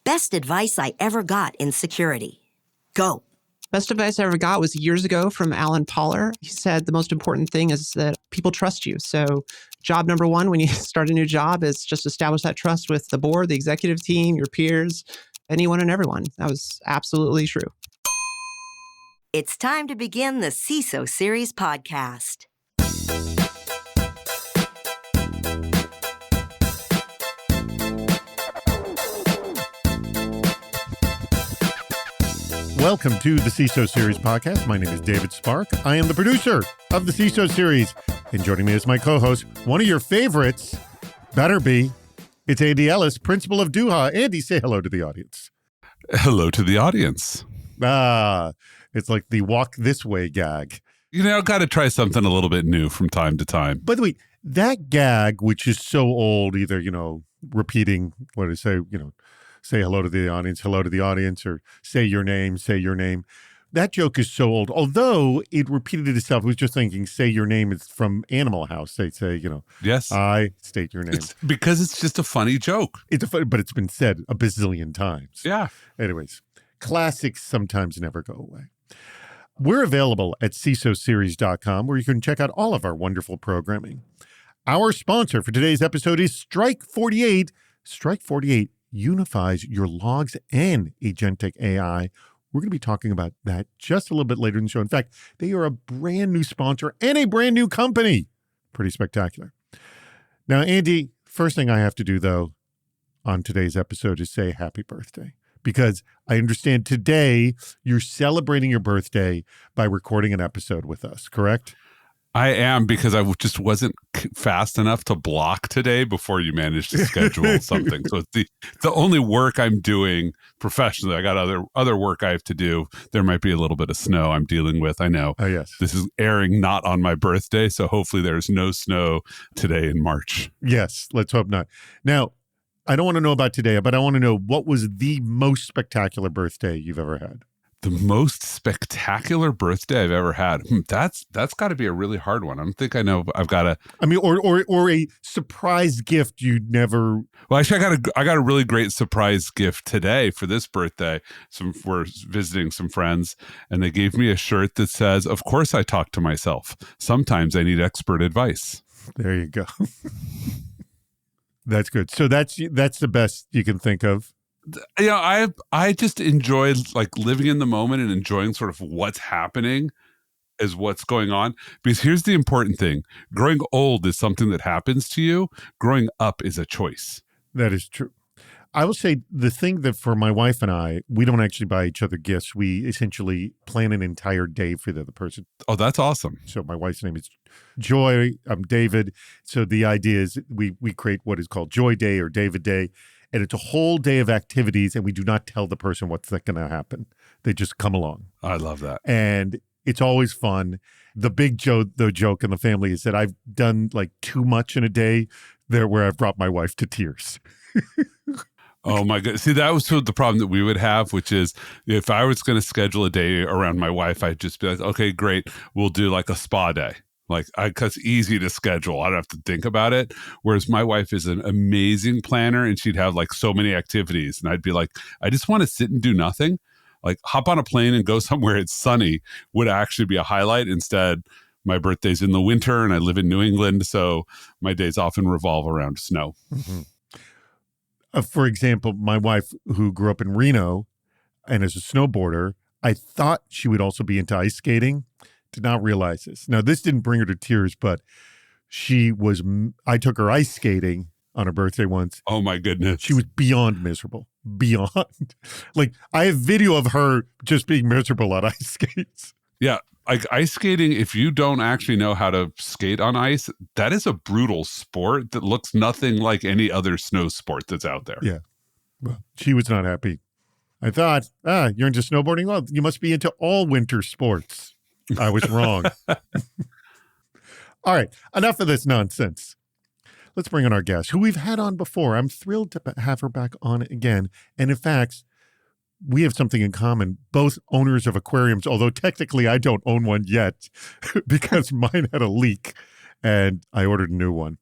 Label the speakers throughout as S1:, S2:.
S1: Best advice I ever got in security. Go.
S2: Best advice I ever got was years ago from Alan Poller. He said the most important thing is that people trust you. So job number one when you start a new job is just establish that trust with the board, the executive team, your peers, anyone and everyone. That was absolutely true.
S1: It's time to begin the CISO Series podcast.
S3: Welcome to the CISO Series podcast. My name is David Spark. I am the producer of the CISO Series. And joining me as my co-host, one of your favorites, better be, it's Andy Ellis, principal of Duha. Andy, say hello to the audience.
S4: Hello to the audience.
S3: It's like the walk this way gag.
S4: You know, got to try something a little bit new from time to time.
S3: By the way, that gag, which is so old, either, repeating what I say, say hello to the audience, or say your name. That joke is so old. Although it repeated itself, I was just thinking, say your name is from Animal House. They say,
S4: yes,
S3: I state your name.
S4: It's because it's just a funny joke.
S3: But it's been said a bazillion times.
S4: Yeah.
S3: Anyways, classics sometimes never go away. We're available at CISOseries.com, where you can check out all of our wonderful programming. Our sponsor for today's episode is Strike 48. Strike 48 unifies your logs and agentic AI. We're going to be talking about that just a little bit later in the show. In fact, they are a brand new sponsor and a brand new company. Pretty spectacular. Now, Andy, first thing I have to do, though, on today's episode is say happy birthday. Because I understand today you're celebrating your birthday by recording an episode with us, correct?
S4: I am, because I just wasn't fast enough to block today before you managed to schedule something. So it's the only work I'm doing professionally. I got other work I have to do. There might be a little bit of snow I'm dealing with. I know.
S3: Oh, yes.
S4: This is airing not on my birthday, so hopefully there's no snow today in March.
S3: Yes, let's hope not. Now, I don't want to know about today, but I want to know, what was the most spectacular birthday you've ever had?
S4: The most spectacular birthday I've ever had. That's got to be a really hard one. I don't think I know. I've got a.
S3: I mean, or a surprise gift you'd never.
S4: Well, actually, I got a really great surprise gift today for this birthday. We're visiting some friends, and they gave me a shirt that says, "Of course, I talk to myself. Sometimes I need expert advice."
S3: There you go. That's good. So that's the best you can think of.
S4: I just enjoy like living in the moment and enjoying sort of what's happening as what's going on. Because here's the important thing. Growing old is something that happens to you. Growing up is a choice.
S3: That is true. I will say the thing that for my wife and I, we don't actually buy each other gifts. We essentially plan an entire day for the other person.
S4: Oh, that's awesome.
S3: So my wife's name is Joy. I'm David. So the idea is we create what is called Joy Day or David Day. And it's a whole day of activities, and we do not tell the person what's going to happen. They just come along.
S4: I love that.
S3: And it's always fun. The big joke in the family is that I've done like too much in a day there where I've brought my wife to tears.
S4: Oh my God. See, that was sort of the problem that we would have, which is if I was going to schedule a day around my wife, I'd just be like, okay, great. We'll do like a spa day. Because it's easy to schedule. I don't have to think about it. Whereas my wife is an amazing planner, and she'd have like so many activities. And I'd be like, I just want to sit and do nothing. Like hop on a plane and go somewhere it's sunny would actually be a highlight. Instead, my birthday's in the winter and I live in New England. So my days often revolve around snow.
S3: Mm-hmm. For example, my wife, who grew up in Reno and is a snowboarder, I thought she would also be into ice skating. Did not realize this. Now, this didn't bring her to tears, but I took her ice skating on her birthday once.
S4: Oh my goodness.
S3: She was beyond miserable. Beyond. Like, I have video of her just being miserable on ice skates.
S4: Yeah. Like ice skating, if you don't actually know how to skate on ice, that is a brutal sport that looks nothing like any other snow sport that's out there.
S3: Yeah. Well, she was not happy. I thought, you're into snowboarding? Well, you must be into all winter sports. I was wrong. All right, enough of this nonsense. Let's bring on our guest, who we've had on before. I'm thrilled to have her back on again. And in fact, we have something in common, both owners of aquariums, although technically I don't own one yet because mine had a leak and I ordered a new one.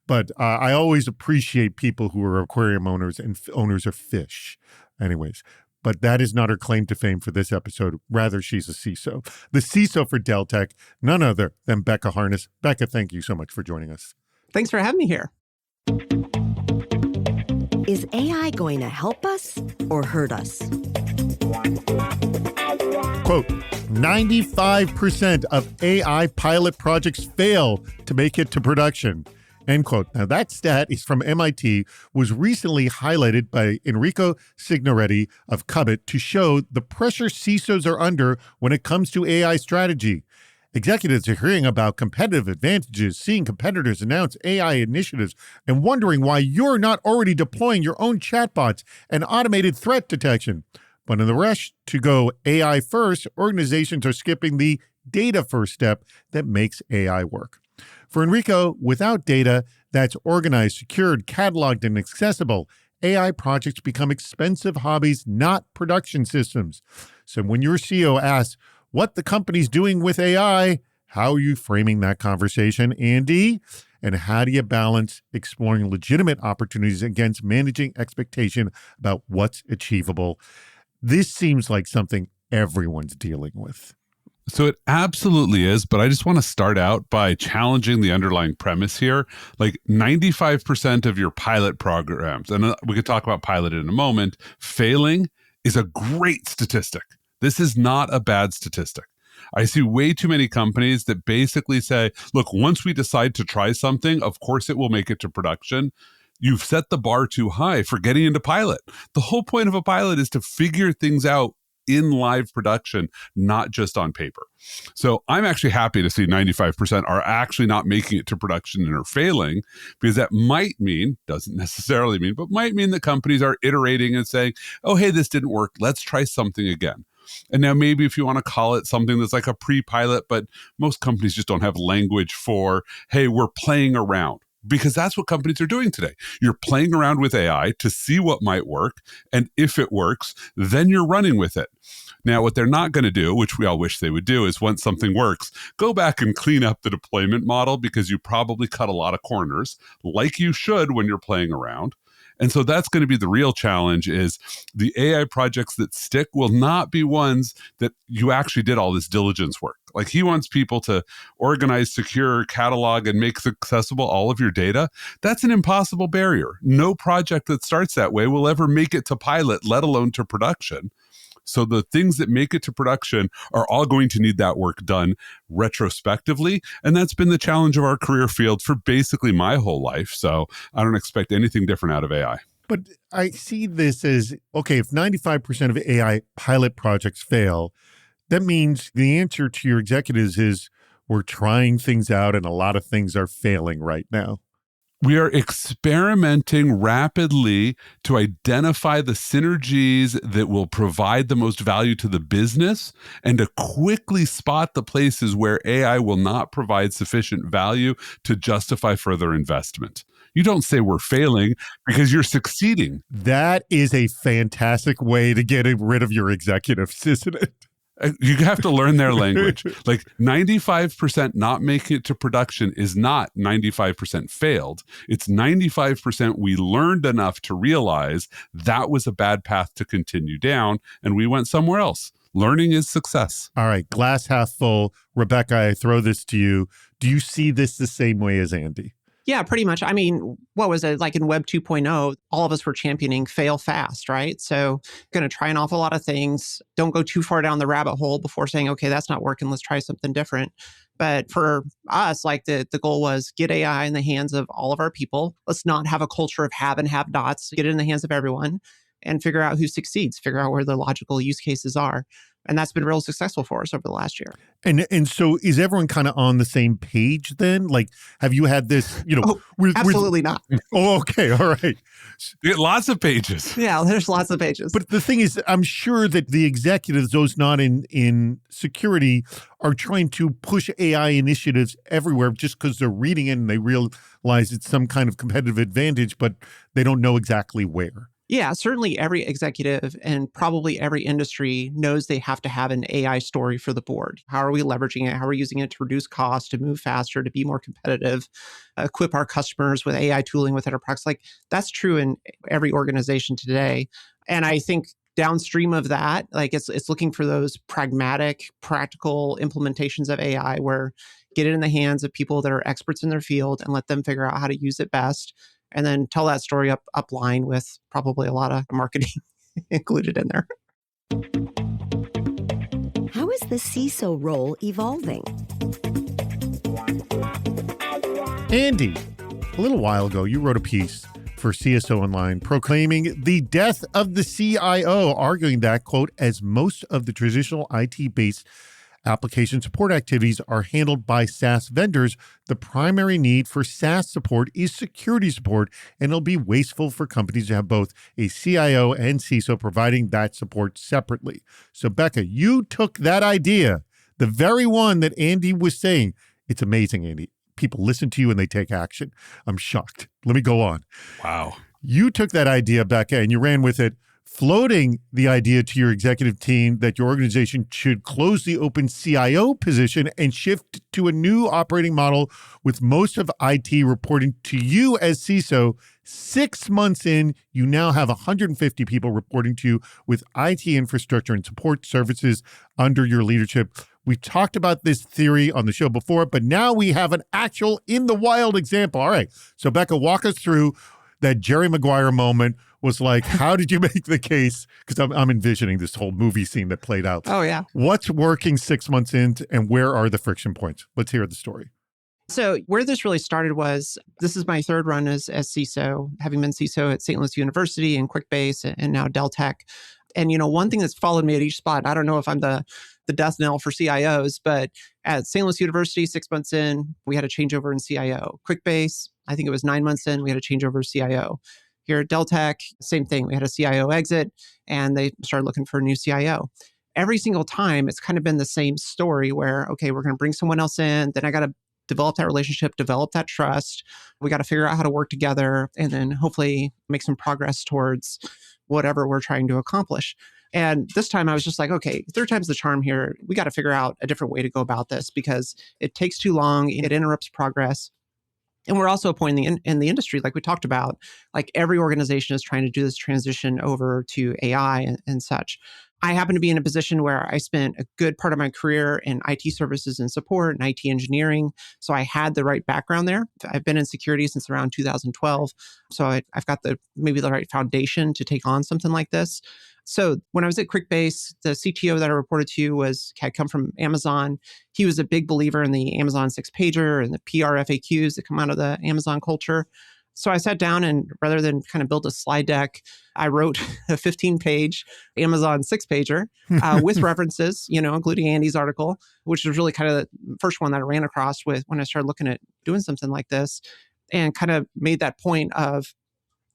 S3: But I always appreciate people who are aquarium owners and owners of fish. Anyways, but that is not her claim to fame for this episode. Rather, she's a CISO. The CISO for Dell Tech, none other than Becca Harness. Becca, thank you so much for joining us.
S2: Thanks for having me here.
S1: Is AI going to help us or hurt us?
S3: Quote, 95% of AI pilot projects fail to make it to production. End quote. Now, that stat is from MIT, was recently highlighted by Enrico Signoretti of Cubit to show the pressure CISOs are under when it comes to AI strategy. Executives are hearing about competitive advantages, seeing competitors announce AI initiatives, and wondering why you're not already deploying your own chatbots and automated threat detection. But in the rush to go AI first, organizations are skipping the data first step that makes AI work. For Enrico, without data that's organized, secured, cataloged, and accessible, AI projects become expensive hobbies, not production systems. So when your CEO asks what the company's doing with AI, how are you framing that conversation, Andy? And how do you balance exploring legitimate opportunities against managing expectation about what's achievable? This seems like something everyone's dealing with.
S4: So it absolutely is, but I just want to start out by challenging the underlying premise here. Like 95% of your pilot programs, and we could talk about pilot in a moment, failing is a great statistic. This is not a bad statistic. I see way too many companies that basically say, look, once we decide to try something, of course it will make it to production. You've set the bar too high for getting into pilot. The whole point of a pilot is to figure things out in live production, not just on paper. So I'm actually happy to see 95% are actually not making it to production and are failing, because that might mean, doesn't necessarily mean, but might mean that companies are iterating and saying, oh, hey, this didn't work. Let's try something again. And now maybe if you want to call it something that's like a pre-pilot, but most companies just don't have language for, hey, we're playing around. Because that's what companies are doing today. You're playing around with AI to see what might work. And if it works, then you're running with it. Now, what they're not going to do, which we all wish they would do, is once something works, go back and clean up the deployment model, because you probably cut a lot of corners, like you should when you're playing around. And so that's going to be the real challenge, is the AI projects that stick will not be ones that you actually did all this diligence work. Like he wants people to organize, secure, catalog, and make accessible all of your data. That's an impossible barrier. No project that starts that way will ever make it to pilot, let alone to production. So the things that make it to production are all going to need that work done retrospectively. And that's been the challenge of our career field for basically my whole life. So I don't expect anything different out of AI.
S3: But I see this as, okay, if 95% of AI pilot projects fail, that means the answer to your executives is we're trying things out and a lot of things are failing right now.
S4: We are experimenting rapidly to identify the synergies that will provide the most value to the business and to quickly spot the places where AI will not provide sufficient value to justify further investment. You don't say we're failing because you're succeeding.
S3: That is a fantastic way to get rid of your executives, isn't it?
S4: You have to learn their language. Like 95% not making it to production is not 95% failed. It's 95% we learned enough to realize that was a bad path to continue down, and we went somewhere else. Learning is success.
S3: All right, glass half full. Rebecca, I throw this to you. Do you see this the same way as Andy?
S2: Yeah, pretty much. I mean, what was it like in Web 2.0? All of us were championing fail fast, right? So going to try an awful lot of things. Don't go too far down the rabbit hole before saying, okay, that's not working. Let's try something different. But for us, like the goal was get AI in the hands of all of our people. Let's not have a culture of have and have nots. Get it in the hands of everyone and figure out who succeeds, figure out where the logical use cases are. And that's been real successful for us over the last year.
S3: And so is everyone kind of on the same page then? Like, have you had this,
S2: absolutely not.
S3: Oh, okay. All right.
S4: Lots of pages.
S2: Yeah, there's lots of pages.
S3: But the thing is, I'm sure that the executives, those not in security, are trying to push AI initiatives everywhere just because they're reading it and they realize it's some kind of competitive advantage, but they don't know exactly where.
S2: Yeah, certainly every executive and probably every industry knows they have to have an AI story for the board. How are we leveraging it? How are we using it to reduce costs, to move faster, to be more competitive, equip our customers with AI tooling within our products? Like that's true in every organization today. And I think downstream of that, like it's looking for those pragmatic, practical implementations of AI where get it in the hands of people that are experts in their field and let them figure out how to use it best. And then tell that story upline with probably a lot of marketing included in there.
S1: How is the CISO role evolving?
S3: Andy, a little while ago, you wrote a piece for CSO Online proclaiming the death of the CIO, arguing that, quote, as most of the traditional IT-based application support activities are handled by SaaS vendors, the primary need for SaaS support is security support, and it'll be wasteful for companies to have both a CIO and CISO providing that support separately. So, Becca, you took that idea, the very one that Andy was saying. It's amazing, Andy. People listen to you and they take action. I'm shocked. Let me go on.
S4: Wow.
S3: You took that idea, Becca, and you ran with it, floating the idea to your executive team that your organization should close the open CIO position and shift to a new operating model with most of IT reporting to you as CISO. 6 months in, you now have 150 people reporting to you with IT infrastructure and support services under your leadership. We've talked about this theory on the show before, but now we have an actual in the wild example. All right. So Becca, walk us through that Jerry Maguire moment. Was like, how did you make the case? Because I'm envisioning this whole movie scene that played out.
S2: Oh, yeah.
S3: What's working 6 months in and where are the friction points? Let's hear the story.
S2: So where this really started was, this is my third run as CISO, having been CISO at St. Louis University and QuickBase and now Dell Tech. And, one thing that's followed me at each spot, I don't know if I'm the death knell for CIOs, but at St. Louis University, 6 months in, we had a changeover in CIO. QuickBase, I think it was 9 months in, we had a changeover CIO. Here at Dell Tech, same thing. We had a CIO exit and they started looking for a new CIO. Every single time, it's kind of been the same story where, okay, we're going to bring someone else in. Then I got to develop that relationship, develop that trust. We got to figure out how to work together and then hopefully make some progress towards whatever we're trying to accomplish. And this time I was just like, okay, third time's the charm here. We got to figure out a different way to go about this because it takes too long. It interrupts progress. And we're also a point in the industry, like we talked about, like every organization is trying to do this transition over to AI and such. I happen to be in a position where I spent a good part of my career in IT services and support and IT engineering. So I had the right background there. I've been in security since around 2012. So I've got maybe the right foundation to take on something like this. So when I was at QuickBase, the CTO that I reported to had come from Amazon. He was a big believer in the Amazon 6-pager and the PR FAQs that come out of the Amazon culture. So I sat down and rather than kind of build a slide deck, I wrote a 15-page Amazon 6-pager with references, including Andy's article, which was really kind of the first one that I ran across with when I started looking at doing something like this, and kind of made that point of,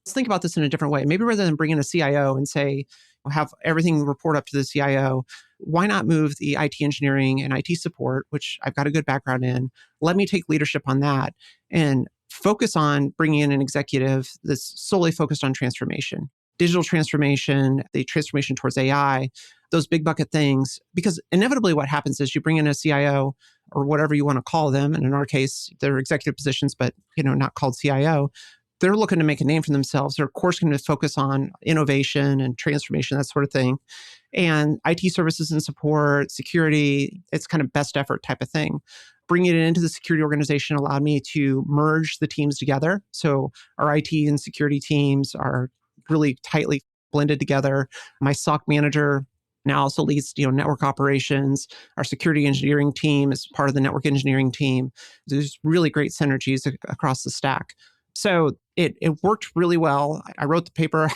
S2: let's think about this in a different way. Maybe rather than bring in a CIO and say, have everything report up to the CIO, why not move the IT engineering and IT support, which I've got a good background in, let me take leadership on that and focus on bringing in an executive that's solely focused on transformation, digital transformation, the transformation towards AI, those big bucket things. Because inevitably what happens is you bring in a CIO or whatever you want to call them, and in our case, they're executive positions, but not called CIO. They're looking to make a name for themselves. They're, of course, going to focus on innovation and transformation, that sort of thing. And IT services and support, security, it's kind of best effort type of thing. Bringing it into the security organization allowed me to merge the teams together. So our IT and security teams are really tightly blended together. My SOC manager now also leads network operations. Our security engineering team is part of the network engineering team. There's really great synergies across the stack. So it worked really well. I wrote the paper.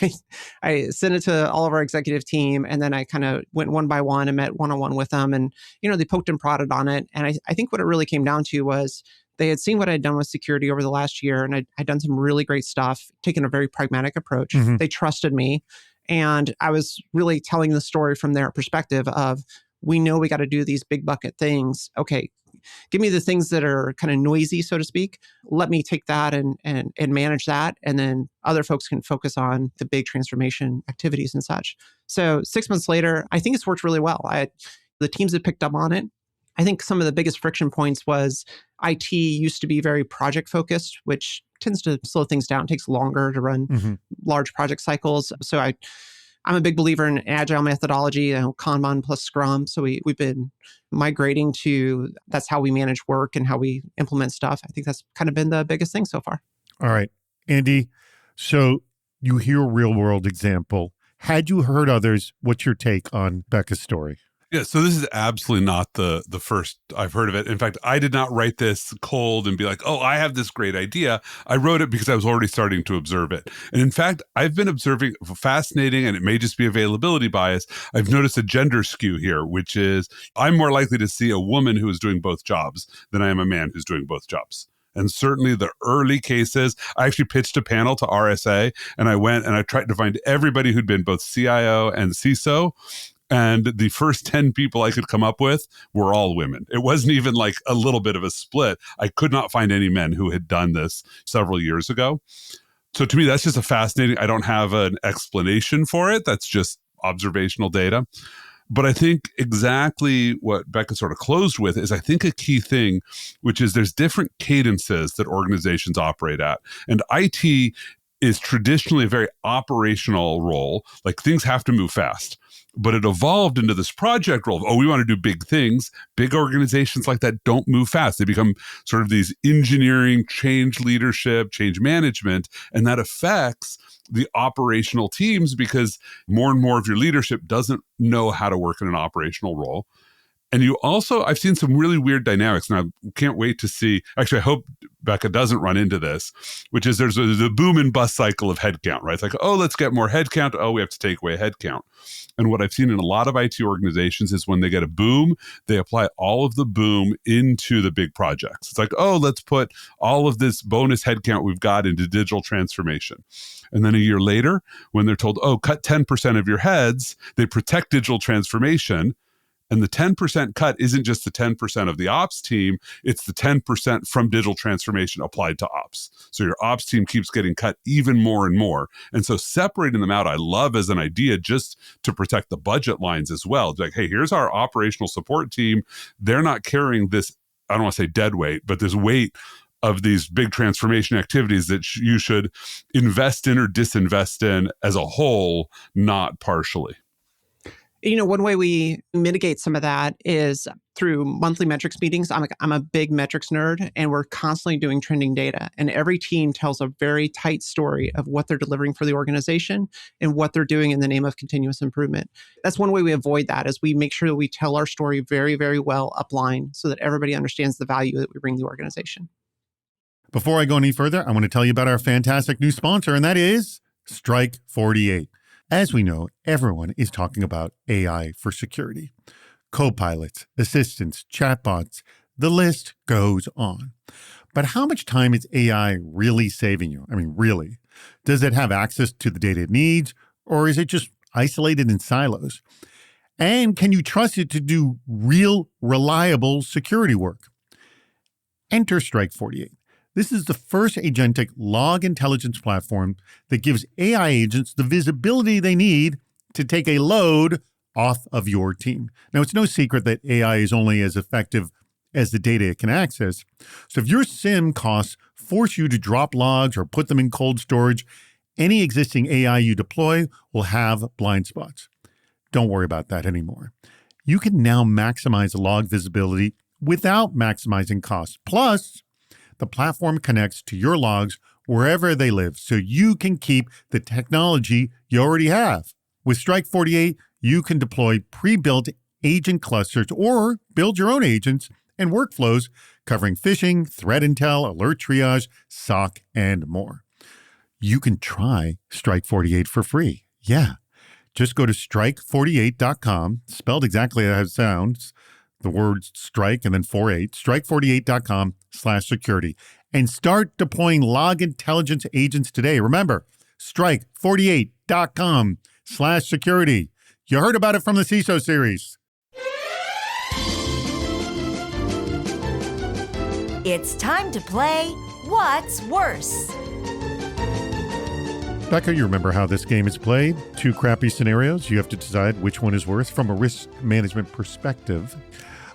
S2: I sent it to all of our executive team, and then I kind of went one by one and met one-on-one with them. And, they poked and prodded on it. And I think what it really came down to was they had seen what I'd done with security over the last year, and I'd done some really great stuff, taken a very pragmatic approach. Mm-hmm. They trusted me. And I was really telling the story from their perspective of, we know we got to do these big bucket things. Okay, give me the things that are kind of noisy, so to speak. Let me take that and manage that. And then other folks can focus on the big transformation activities and such. So 6 months later, I think it's worked really well. The teams that picked up on it, I think some of the biggest friction points was IT used to be very project focused, which tends to slow things down. It takes longer to run large project cycles. So I I'm a big believer in agile methodology, Kanban plus Scrum. So we've been migrating to that's how we manage work and how we implement stuff. I think that's kind of been the biggest thing so far.
S3: All right, Andy. So you hear a real world example. Had you heard others? What's your take on Becca's story?
S4: Yeah, so this is absolutely not the first I've heard of it. In fact, I did not write this cold and be like, oh, I have this great idea. I wrote it because I was already starting to observe it. And in fact, I've been observing fascinating, and it may just be availability bias. I've noticed a gender skew here, which is I'm more likely to see a woman who is doing both jobs than I am a man who's doing both jobs. And certainly the early cases, I actually pitched a panel to RSA, and I went and I tried to find everybody who'd been both CIO and CISO. And the first 10 people I could come up with were all women. It wasn't even like a little bit of a split. I could not find any men who had done this several years ago. So to me, that's just a fascinating, I don't have an explanation for it. That's just observational data. But I think exactly what Becca sort of closed with is I think a key thing, which is there's different cadences that organizations operate at. And IT is traditionally a very operational role. Like things have to move fast. But it evolved into this project role of, oh, we want to do big things. Big organizations like that don't move fast. They become sort of these engineering, change leadership, change management, and that affects the operational teams because more and more of your leadership doesn't know how to work in an operational role. And you also, I've seen some really weird dynamics, and I can't wait to see. Actually, I hope Becca doesn't run into this, which is there's a boom and bust cycle of headcount, right? It's like, oh, let's get more headcount. Oh, we have to take away headcount. And what I've seen in a lot of IT organizations is when they get a boom, they apply all of the boom into the big projects. It's like, oh, let's put all of this bonus headcount we've got into digital transformation. And then a year later, when they're told, oh, cut 10% of your heads, they protect digital transformation. And the 10% cut isn't just the 10% of the ops team, it's the 10% from digital transformation applied to ops. So your ops team keeps getting cut even more and more. And so separating them out, I love as an idea just to protect the budget lines as well. It's like, hey, here's our operational support team. They're not carrying this, I don't want to say dead weight, but this weight of these big transformation activities that you should invest in or disinvest in as a whole, not partially.
S2: One way we mitigate some of that is through monthly metrics meetings. I'm a big metrics nerd, and we're constantly doing trending data. And every team tells a very tight story of what they're delivering for the organization and what they're doing in the name of continuous improvement. That's one way we avoid that, is we make sure that we tell our story very, very well upline so that everybody understands the value that we bring the organization.
S3: Before I go any further, I want to tell you about our fantastic new sponsor, and that is Strike 48. As we know, everyone is talking about AI for security. Co-pilots, assistants, chatbots, the list goes on. But how much time is AI really saving you? I mean, really? Does it have access to the data it needs, or is it just isolated in silos? And can you trust it to do real, reliable security work? Enter Strike 48. This is the first agentic log intelligence platform that gives AI agents the visibility they need to take a load off of your team. Now, it's no secret that AI is only as effective as the data it can access. So if your SIM costs force you to drop logs or put them in cold storage, any existing AI you deploy will have blind spots. Don't worry about that anymore. You can now maximize log visibility without maximizing costs. Plus, the platform connects to your logs wherever they live, so you can keep the technology you already have. With Strike 48, you can deploy pre-built agent clusters or build your own agents and workflows covering phishing, threat intel, alert triage, SOC, and more. You can try Strike 48 for free. Yeah. Just go to strike48.com, spelled exactly as it sounds, the word strike and then 48, strike48.com/security, and start deploying log intelligence agents today. Remember, strike48.com/security. You heard about it from the CISO series.
S1: It's time to play What's Worse?
S3: Becca, you remember how this game is played? 2 crappy scenarios. You have to decide which one is worse from a risk management perspective.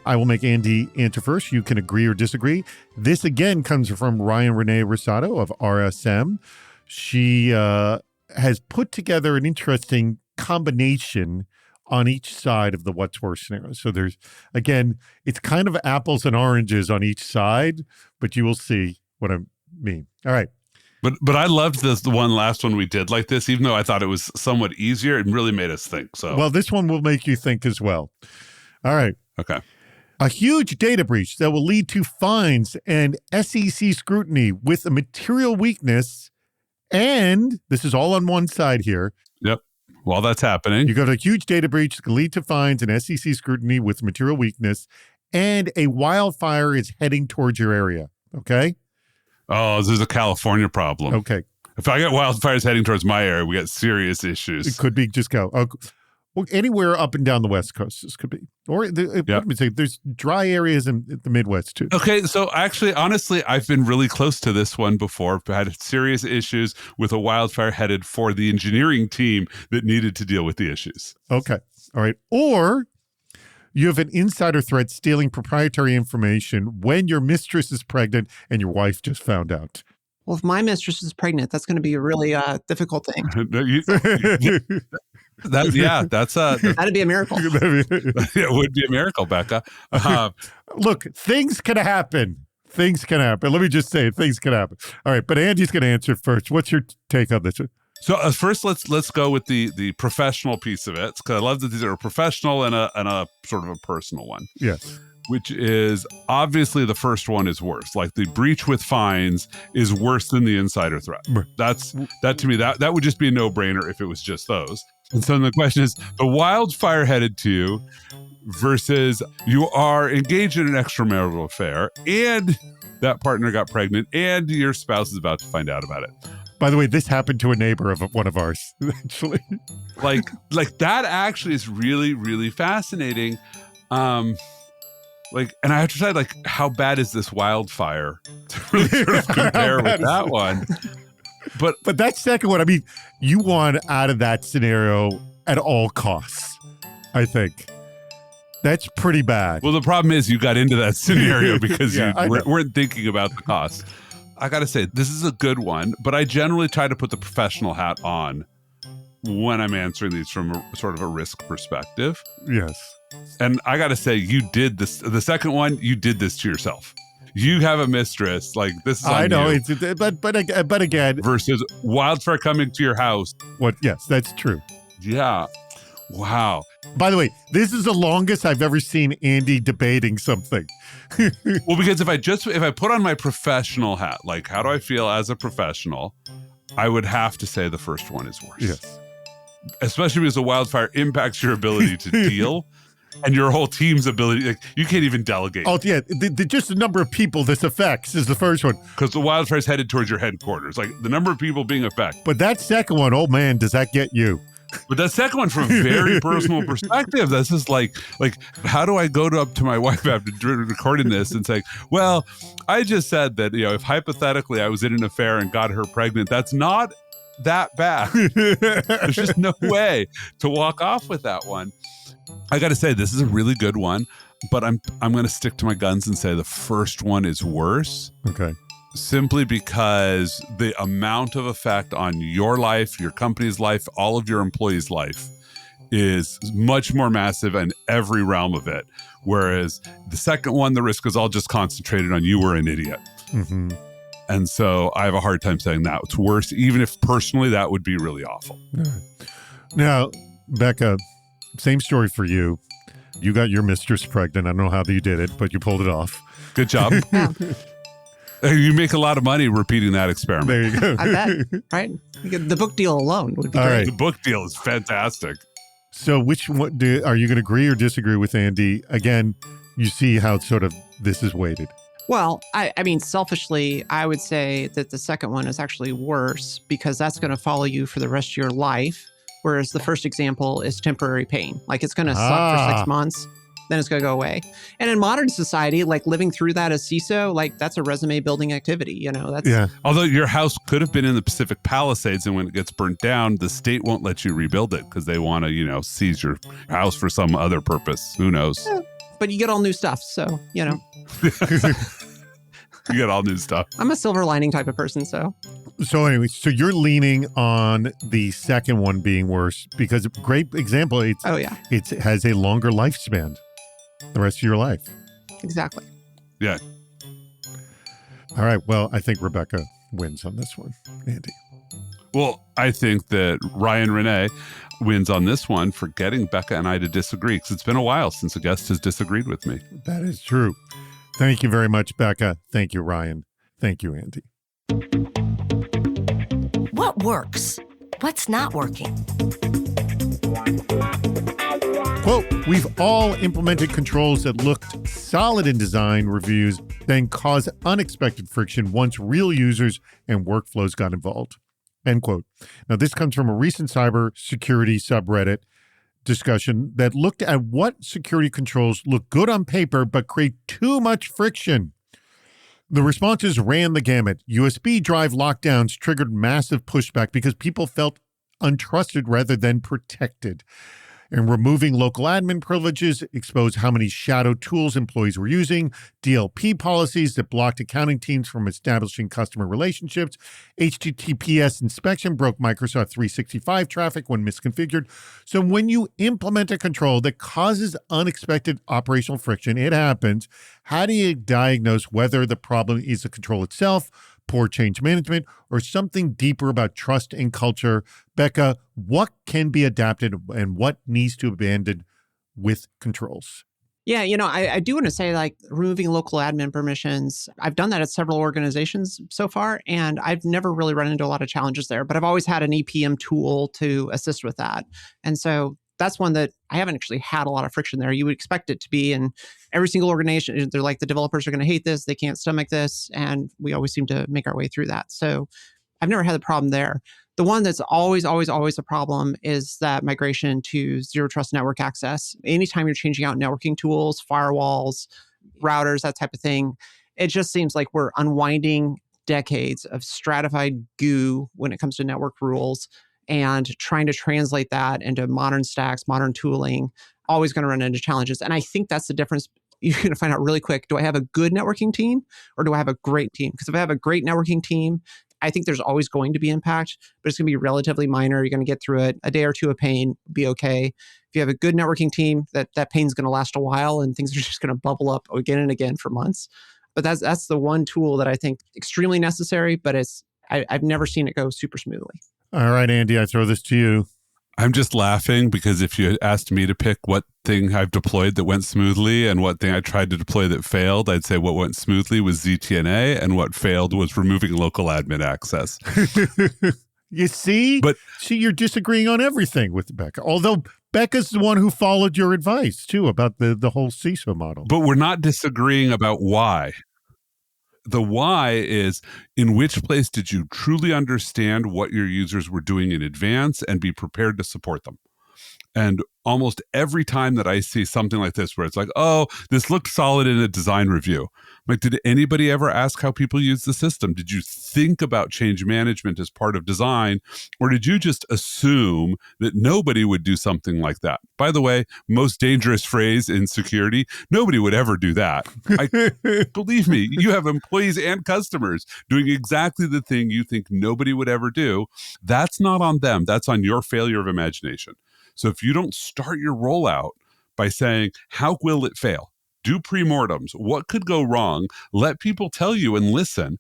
S3: I will make Andy answer first. You can agree or disagree. This again comes from Ryan Renee Rosado of RSM. She has put together an interesting combination on each side of the what's worse scenario. So there's, again, it's kind of apples and oranges on each side, but you will see what I mean. All right.
S4: But I loved the last one we did like this, even though I thought it was somewhat easier. It really made us think. So
S3: Well, this one will make you think as well. All right.
S4: okay.
S3: A huge data breach that will lead to fines and SEC scrutiny with a material weakness. And this is all on one side here.
S4: Yep. While that's happening,
S3: You got a huge data breach that can lead to fines and SEC scrutiny with material weakness, and a wildfire is heading towards your area. Okay?
S4: oh, this is a California problem.
S3: Okay.
S4: If I get wildfires heading towards my area, we got serious
S3: It
S4: issues.
S3: could be just go. Well, anywhere up and down the West Coast, this could be. Or let me say, there's dry areas in the Midwest too.
S4: Okay, so actually, honestly, I've been really close to this one before. I've had serious issues with a wildfire headed for the engineering team that needed to deal with the issues.
S3: Okay. All right. Or you have an insider threat stealing proprietary information when your mistress is pregnant and your wife just found out.
S2: Well, if my mistress is pregnant, that's going to be a really difficult thing.
S4: That's
S2: That'd be a miracle.
S4: it would be a miracle, Becca.
S3: Look, things can happen. Things can happen. Let me just say, things can happen. All right, but Andy's going to answer first. What's your take on this?
S4: So first, let's go with the professional piece of it, because I love that these are a professional and a sort of a personal one.
S3: Yes.
S4: Which is obviously the first one is worse. Like the breach with fines is worse than the insider threat. That to me, that would just be a no-brainer if it was just those. And so then the question is, the wildfire headed to you versus you are engaged in an extramarital affair and that partner got pregnant and your spouse is about to find out about it.
S3: By the way, this happened to a neighbor of one of ours, actually.
S4: Like that actually is really, really fascinating. And I have to decide, how bad is this wildfire to really sort of compare with that one? But
S3: that second one, I mean, you want out of that scenario at all costs, I think. That's pretty bad.
S4: Well, the problem is you got into that scenario because
S3: Yeah,
S4: you weren't thinking about the cost. I got to say, this is a good one, but I generally try to put the professional hat on when I'm answering these from a sort of a risk perspective.
S3: Yes.
S4: And I got to say, you did this. The second one, you did this to yourself. You have a mistress. This is on
S3: I know.
S4: you.
S3: But again.
S4: Versus wildfire coming to your house.
S3: Yes, that's true.
S4: Yeah. Wow.
S3: By the way, this is the longest I've ever seen Andy debating something.
S4: Well, because if I put on my professional hat, how do I feel as a professional? I would have to say the first one is worse.
S3: Yes.
S4: Especially because the wildfire impacts your ability to deal and your whole team's ability. You can't even delegate.
S3: Oh, yeah. Just the number of people this affects is the first one.
S4: Because the wildfire is headed towards your headquarters. The number of people being affected.
S3: But that second one, oh man, does that get you?
S4: But that second one, from a very personal perspective, this is like, how do I go up to my wife after recording this and say, well, I just said that, if hypothetically I was in an affair and got her pregnant, that's not that bad. There's just no way to walk off with that one. I got to say, this is a really good one, but I'm going to stick to my guns and say the first one is worse.
S3: Okay.
S4: Simply because the amount of effect on your life, your company's life, all of your employees' life is much more massive in every realm of it. Whereas the second one, the risk is all just concentrated on you were an idiot.
S3: Mm-hmm.
S4: And so I have a hard time saying that it's worse, even if personally that would be really awful.
S3: Now, Becca, same story for you. You got your mistress pregnant. I don't know how you did it, but you pulled it off.
S4: Good job.
S2: Yeah,
S3: Mm-hmm.
S4: You make a lot of money repeating that experiment.
S3: There you go.
S2: I bet. Right? The book deal alone would be
S3: All
S2: great.
S3: right.
S4: The book deal is fantastic.
S3: So which one are you going to agree or disagree with Andy? Again, you see how sort of this is weighted.
S2: Well, I mean, selfishly, I would say that the second one is actually worse because that's going to follow you for the rest of your life. Whereas the first example is temporary pain. It's going to suck for 6 months, then it's going to go away. And in modern society, living through that as CISO, that's a resume building activity. That's
S3: Yeah.
S4: Although your house could have been in the Pacific Palisades, and when it gets burnt down, the state won't let you rebuild it because they want to, seize your house for some other purpose. Who knows?
S2: But you get all new stuff. So,
S4: You get all new stuff.
S2: I'm a silver lining type of person. So
S3: So anyway, so you're leaning on the second one being worse because great example.
S2: Oh, yeah,
S3: It has a longer lifespan, the rest of your life.
S2: exactly.
S4: Yeah.
S3: All right. Well, I think Rebecca wins on this one, Andy.
S4: Well, I think that Ryan Renee wins on this one for getting Becca and I to disagree, because it's been a while since a guest has disagreed with me.
S3: That is true. Thank you very much, Becca. Thank you, Ryan. Thank you, Andy.
S1: What works? What's not working?
S3: Quote, we've all implemented controls that looked solid in design reviews, then caused unexpected friction once real users and workflows got involved. End quote. Now, this comes from a recent cybersecurity subreddit discussion that looked at what security controls look good on paper but create too much friction. The responses ran the gamut. USB drive lockdowns triggered massive pushback because people felt untrusted rather than protected. And removing local admin privileges exposed how many shadow tools employees were using, DLP policies that blocked accounting teams from establishing customer relationships, HTTPS inspection broke Microsoft 365 traffic when misconfigured. So when you implement a control that causes unexpected operational friction, it happens. How do you diagnose whether the problem is the control itself, poor change management, or something deeper about trust and culture? Becca, what can be adapted and what needs to be abandoned with controls?
S2: Yeah, I do want to say, like, removing local admin permissions. I've done that at several organizations so far, and I've never really run into a lot of challenges there, but I've always had an EPM tool to assist with that. And so that's one that I haven't actually had a lot of friction there. You would expect it to be in every single organization. They're like, the developers are going to hate this. They can't stomach this. And we always seem to make our way through that. So I've never had a problem there. The one that's always a problem is that migration to zero trust network access. Anytime you're changing out networking tools, firewalls, routers, that type of thing, it just seems like we're unwinding decades of stratified goo when it comes to network rules and trying to translate that into modern stacks, modern tooling, always going to run into challenges. And I think that's the difference. You're going to find out really quick, do I have a good networking team or do I have a great team? Because if I have a great networking team, I think there's always going to be impact, but it's going to be relatively minor. You're going to get through it. A day or two of pain, be okay. If you have a good networking team, that pain's going to last a while and things are just going to bubble up again and again for months. But that's the one tool that I think extremely necessary, but I've never seen it go super smoothly.
S3: All right, Andy, I throw this to you.
S4: I'm just laughing because if you asked me to pick what thing I've deployed that went smoothly and what thing I tried to deploy that failed, I'd say what went smoothly was ZTNA and what failed was removing local admin access.
S3: You see?
S4: But
S3: see, you're disagreeing on everything with Becca. Although Becca's the one who followed your advice, too, about the whole CISO model.
S4: But we're not disagreeing about why. The why is, in which place did you truly understand what your users were doing in advance and be prepared to support them? And almost every time that I see something like this, where it's like, oh, this looked solid in a design review. I'm like, did anybody ever ask how people use the system? Did you think about change management as part of design? Or did you just assume that nobody would do something like that? By the way, most dangerous phrase in security, nobody would ever do that. Believe me, you have employees and customers doing exactly the thing you think nobody would ever do. That's not on them. That's on your failure of imagination. So if you don't start your rollout by saying, how will it fail? Do premortems. What could go wrong? Let people tell you and listen.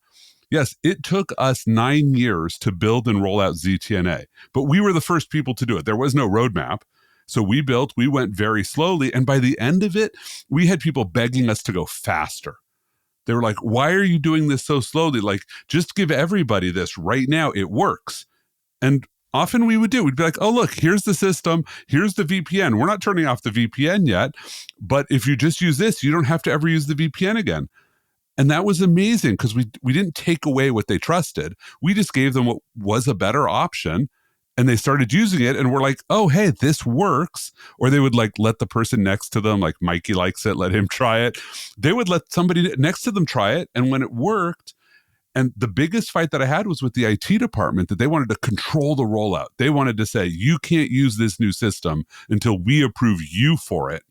S4: Yes, it took us 9 years to build and roll out ZTNA, but we were the first people to do it. There was no roadmap. So we went very slowly. And by the end of it, we had people begging us to go faster. They were like, why are you doing this so slowly? Like, just give everybody this right now. It works. And often we'd be like, oh, look, here's the system. Here's the VPN. We're not turning off the VPN yet, but if you just use this, you don't have to ever use the VPN again. And that was amazing because we didn't take away what they trusted. We just gave them what was a better option and they started using it and we're like, oh, hey, this works. Or they would like let the person next to them, like Mikey likes it, let him try it. They would let somebody next to them try it. And when it worked, and the biggest fight that I had was with the IT department, that they wanted to control the rollout. They wanted to say, you can't use this new system until we approve you for it.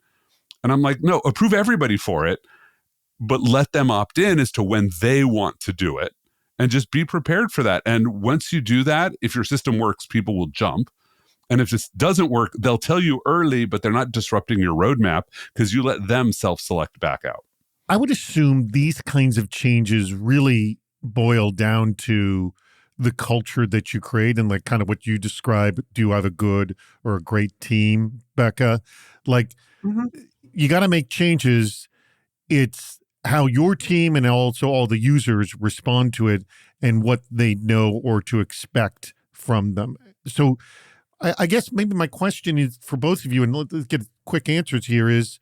S4: And I'm like, no, approve everybody for it, but let them opt in as to when they want to do it. and just be prepared for that. And once you do that, if your system works, people will jump. And if this doesn't work, they'll tell you early, but they're not disrupting your roadmap because you let them self-select back out.
S3: I would assume these kinds of changes really boil down to the culture that you create and like kind of what you describe. Do you have a good or a great team, Becca? Like you got to make changes. It's how your team and also all the users respond to it and what they know or to expect from them. So I guess maybe my question is for both of you, and let's get quick answers here, is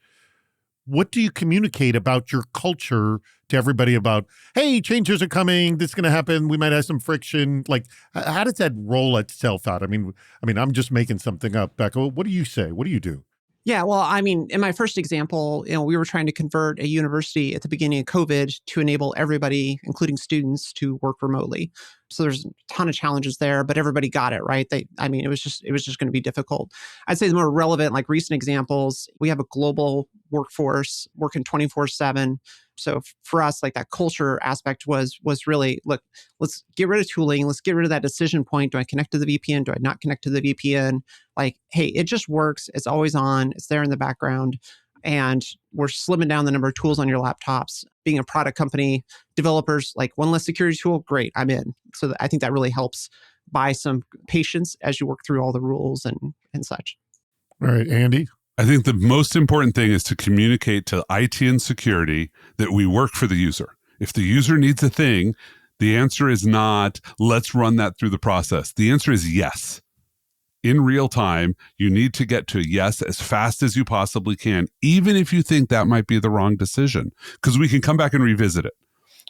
S3: what do you communicate about your culture to everybody about, hey, changes are coming, this is going to happen, we might have some friction? Like, how does that roll itself out? I mean, I'm just making something up. Becca, what do you say? What do you do?
S2: Yeah, well, I mean, in my first example, we were trying to convert a university at the beginning of COVID to enable everybody, including students, to work remotely. So there's a ton of challenges there, but everybody got it, right? It was just going to be difficult. I'd say the more relevant, like recent examples, we have a global workforce working 24/7. So for us, like that culture aspect was really, look, let's get rid of tooling. Let's get rid of that decision point. Do I connect to the VPN? Do I not connect to the VPN? Like, hey, it just works. It's always on. It's there in the background. And we're slimming down the number of tools on your laptops. Being a product company, developers, like one less security tool, great, I'm in. So I think that really helps buy some patience as you work through all the rules and such.
S3: All right, Andy?
S4: I think the most important thing is to communicate to IT and security that we work for the user. If the user needs a thing, the answer is not, let's run that through the process. The answer is yes. In real time, you need to get to yes as fast as you possibly can, even if you think that might be the wrong decision, because we can come back and revisit it.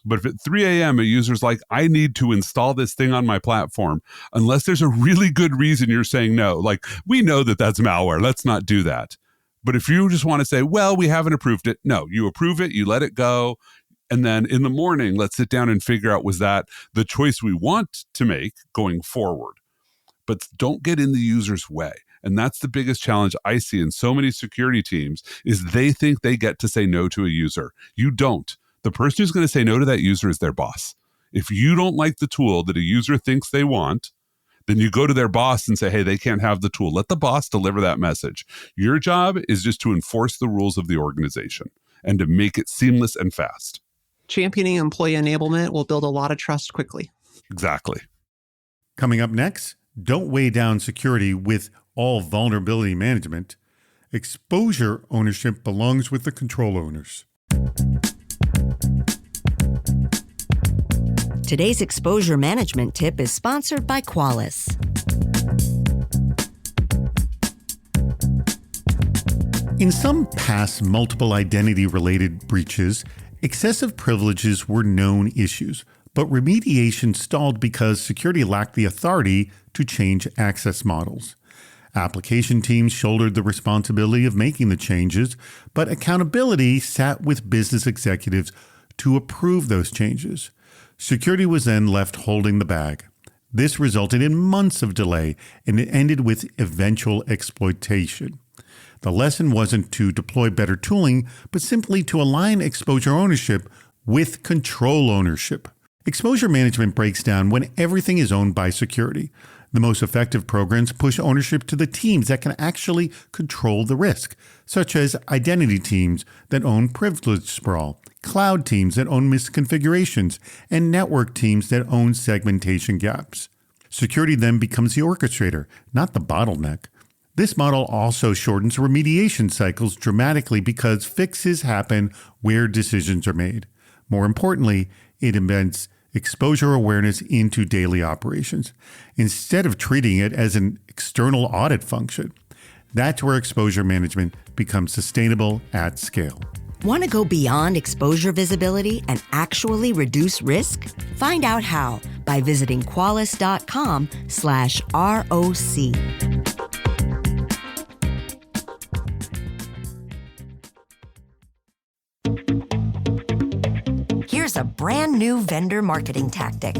S4: But if at 3 a.m. a user's like, I need to install this thing on my platform, unless there's a really good reason you're saying no, like we know that that's malware, let's not do that. But if you just want to say, well, we haven't approved it, no, you approve it, you let it go. And then in the morning, let's sit down and figure out, was that the choice we want to make going forward? But don't get in the user's way. And that's the biggest challenge I see in so many security teams is they think they get to say no to a user. You don't. The person who's going to say no to that user is their boss. If you don't like the tool that a user thinks they want, then you go to their boss and say, hey, they can't have the tool. Let the boss deliver that message. Your job is just to enforce the rules of the organization and to make it seamless and fast.
S2: Championing employee enablement will build a lot of trust quickly.
S4: Exactly.
S3: Coming up next, don't weigh down security with all vulnerability management. Exposure ownership belongs with the control owners.
S1: Today's exposure management tip is sponsored by Qualys.
S3: In some past multiple identity-related breaches, excessive privileges were known issues, but remediation stalled because security lacked the authority to change access models. Application teams shouldered the responsibility of making the changes, but accountability sat with business executives to approve those changes. Security was then left holding the bag. This resulted in months of delay, and it ended with eventual exploitation. The lesson wasn't to deploy better tooling, but simply to align exposure ownership with control ownership. Exposure management breaks down when everything is owned by security. The most effective programs push ownership to the teams that can actually control the risk, such as identity teams that own privilege sprawl, cloud teams that own misconfigurations, and network teams that own segmentation gaps. Security then becomes the orchestrator, not the bottleneck. This model also shortens remediation cycles dramatically because fixes happen where decisions are made. More importantly, it embeds exposure awareness into daily operations, instead of treating it as an external audit function. That's where exposure management becomes sustainable at scale.
S1: Want to go beyond exposure visibility and actually reduce risk? Find out how by visiting qualys.com/ROC. Here's a brand new vendor marketing tactic.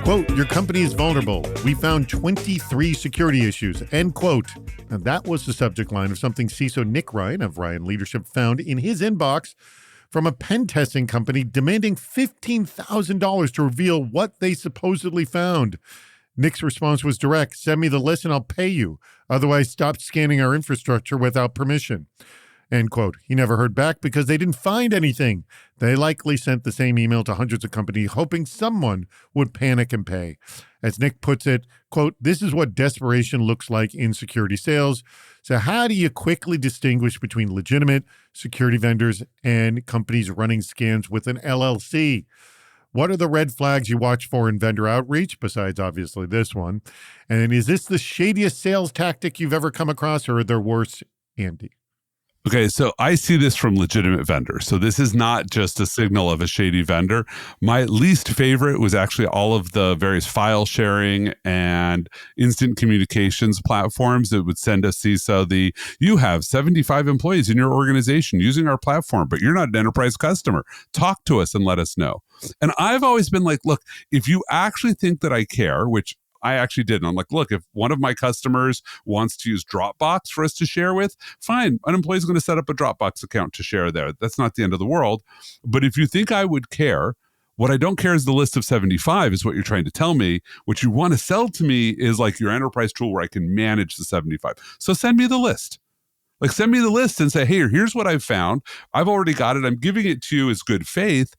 S3: Quote, your company is vulnerable. We found 23 security issues, end quote. Now that was the subject line of something CISO Nick Ryan of Ryan Leadership found in his inbox from a pen testing company demanding $15,000 to reveal what they supposedly found. Nick's response was direct: send me the list and I'll pay you. Otherwise, stop scanning our infrastructure without permission. End quote. He never heard back because they didn't find anything. They likely sent the same email to hundreds of companies, hoping someone would panic and pay. As Nick puts it, quote, this is what desperation looks like in security sales. So how do you quickly distinguish between legitimate security vendors and companies running scams with an LLC? What are the red flags you watch for in vendor outreach, besides obviously this one? And is this the shadiest sales tactic you've ever come across, or are there worse, Andy?
S4: Okay, so I see this from legitimate vendors. So this is not just a signal of a shady vendor. My least favorite was actually all of the various file sharing instant communications platforms that would send a CISO you have 75 employees in your organization using our platform, but you're not an enterprise customer. Talk to us and let us know. And I've always been like, look, if you actually think that I care, which I actually did. And I'm like, look, if one of my customers wants to use Dropbox for us to share with, fine. An employee's going to set up a Dropbox account to share there. That's not the end of the world. But if you think I would care, what I don't care is the list of 75 is what you're trying to tell me. What you want to sell to me is like your enterprise tool where I can manage the 75. So send me the list. Like send me the list and say, hey, here's what I've found. I've already got it. I'm giving it to you as good faith,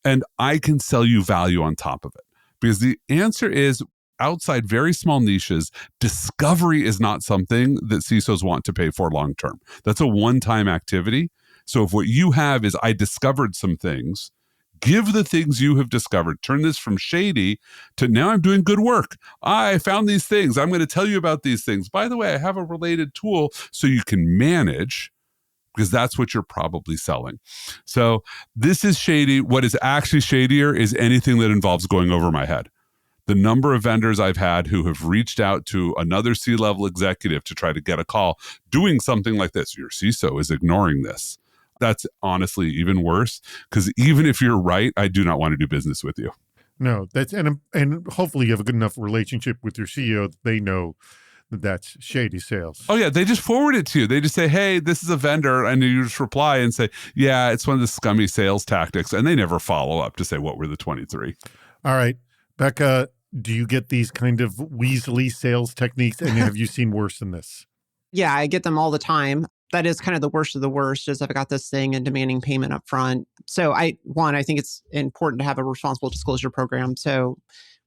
S4: and I can sell you value on top of it. Because the answer is, outside very small niches, discovery is not something that CISOs want to pay for long term. That's a one-time activity. So if what you have is, I discovered some things, give the things you have discovered. Turn this from shady to, now I'm doing good work. I found these things. I'm going to tell you about these things. By the way, I have a related tool so you can manage, because that's what you're probably selling. So this is shady. What is actually shadier is anything that involves going over my head. The number of vendors I've had who have reached out to another C-level executive to try to get a call doing something like this. Your CISO is ignoring this. That's honestly even worse, because even if you're right, I do not want to do business with you.
S3: No, that's and hopefully you have a good enough relationship with your CEO that they know that that's shady sales.
S4: Oh yeah, they just forward it to you. They just say, hey, this is a vendor, and you just reply and say, yeah, it's one of the scummy sales tactics, and they never follow up to say what were the 23.
S3: All right, Becca, do you get these kind of Weasley sales techniques, and have you seen worse than this?
S2: Yeah, I get them all the time. That is kind of the worst of the worst, is I've got this thing and demanding payment up front. So I think it's important to have a responsible disclosure program. So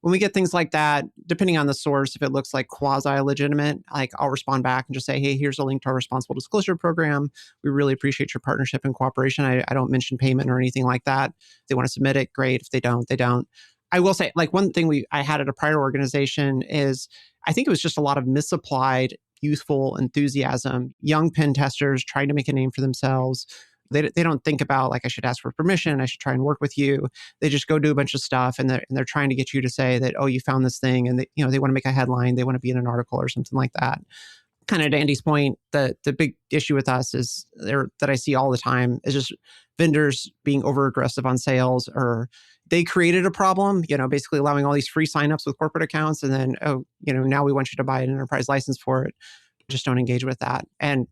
S2: when we get things like that, depending on the source, if it looks like quasi-legitimate, like I'll respond back and just say, hey, here's a link to our responsible disclosure program. We really appreciate your partnership and cooperation. I don't mention payment or anything like that. If they want to submit it, great. If they don't, they don't. I will say, like, one thing I had at a prior organization is, I think it was just a lot of misapplied youthful enthusiasm. Young pen testers trying to make a name for themselves. They don't think about, like, I should ask for permission, I should try and work with you. They just go do a bunch of stuff, and they're trying to get you to say that, oh, you found this thing, and they want to make a headline, they want to be in an article or something like that. Kind of to Andy's point, the big issue with us is that I see all the time is just vendors being over aggressive on sales, or they created a problem, basically allowing all these free signups with corporate accounts, and then, now we want you to buy an enterprise license for it. Just don't engage with that. And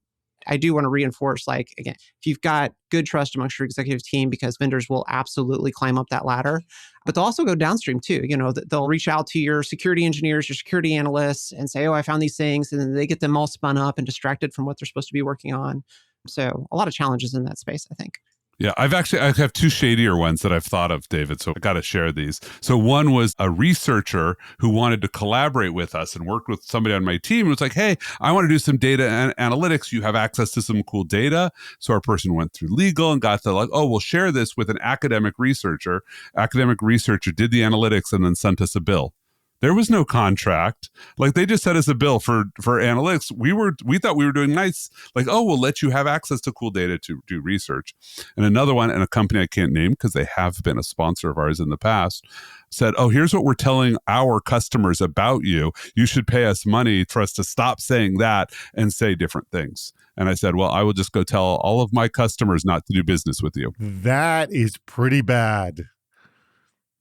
S2: I do want to reinforce, like, again, if you've got good trust amongst your executive team, because vendors will absolutely climb up that ladder, but they'll also go downstream too. They'll reach out to your security engineers, your security analysts, and say, oh, I found these things. And then they get them all spun up and distracted from what they're supposed to be working on. So a lot of challenges in that space, I think.
S4: Yeah, I have two shadier ones that I've thought of, David, so I got to share these. So one was a researcher who wanted to collaborate with us and worked with somebody on my team and was like, hey, I want to do some data analytics. You have access to some cool data. So our person went through legal and got we'll share this with an academic researcher. Academic researcher did the analytics and then sent us a bill. There was no contract. Like, they just sent us a bill for analytics. We thought we were doing nice. Like, oh, we'll let you have access to cool data to do research. And another one, and a company I can't name because they have been a sponsor of ours in the past, said, oh, here's what we're telling our customers about you. You should pay us money for us to stop saying that and say different things. And I said, well, I will just go tell all of my customers not to do business with you.
S3: That is pretty bad.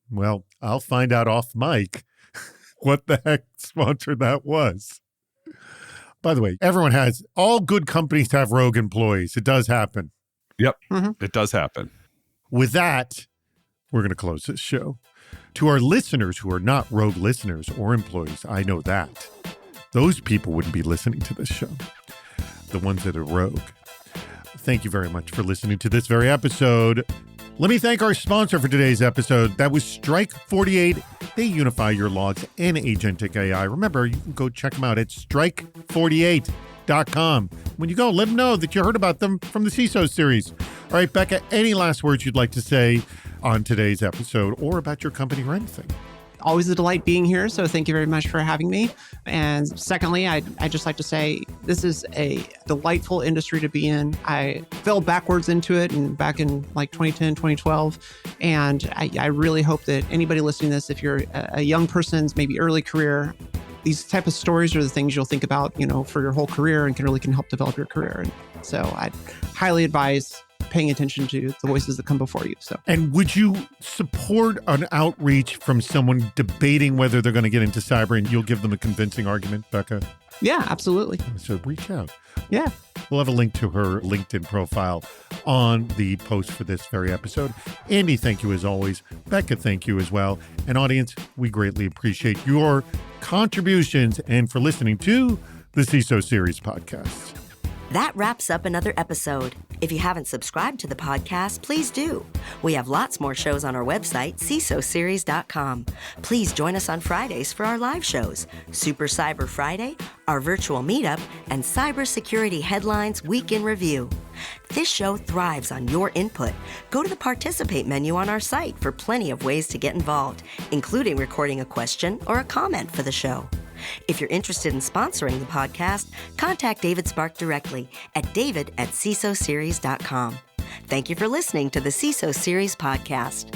S3: Well, I'll find out off mic what the heck sponsor that was. By the way, all good companies have rogue employees. It does happen.
S4: Yep, It does happen.
S3: With that, we're going to close this show. To our listeners who are not rogue listeners or employees, I know that. Those people wouldn't be listening to this show. The ones that are rogue. Thank you very much for listening to this very episode. Let me thank our sponsor for today's episode. That was Strike 48. They unify your logs and agentic AI. Remember, you can go check them out at strike48.com. When you go, let them know that you heard about them from the CISO series. All right, Becca, any last words you'd like to say on today's episode or about your company or anything?
S2: Always a delight being here. So thank you very much for having me. And secondly, I'd just like to say this is a delightful industry to be in. I fell backwards into it and back in like 2010, 2012. And I really hope that anybody listening to this, if you're a young person's maybe early career, these type of stories are the things you'll think about, for your whole career and can help develop your career. And so I'd highly advise paying attention to the voices that come before you.
S3: And would you support an outreach from someone debating whether they're going to get into cyber and you'll give them a convincing argument, Becca?
S2: Yeah, absolutely.
S3: So reach out.
S2: Yeah.
S3: We'll have a link to her LinkedIn profile on the post for this very episode. Andy, thank you as always. Becca, thank you as well. And audience, we greatly appreciate your contributions and for listening to the CISO Series podcast.
S1: That wraps up another episode. If you haven't subscribed to the podcast, please do. We have lots more shows on our website, CISOseries.com. Please join us on Fridays for our live shows, Super Cyber Friday, our virtual meetup, and Cybersecurity Headlines Week in Review. This show thrives on your input. Go to the Participate menu on our site for plenty of ways to get involved, including recording a question or a comment for the show. If you're interested in sponsoring the podcast, contact David Spark directly at david@cisoseries.com. Thank you for listening to the CISO Series podcast.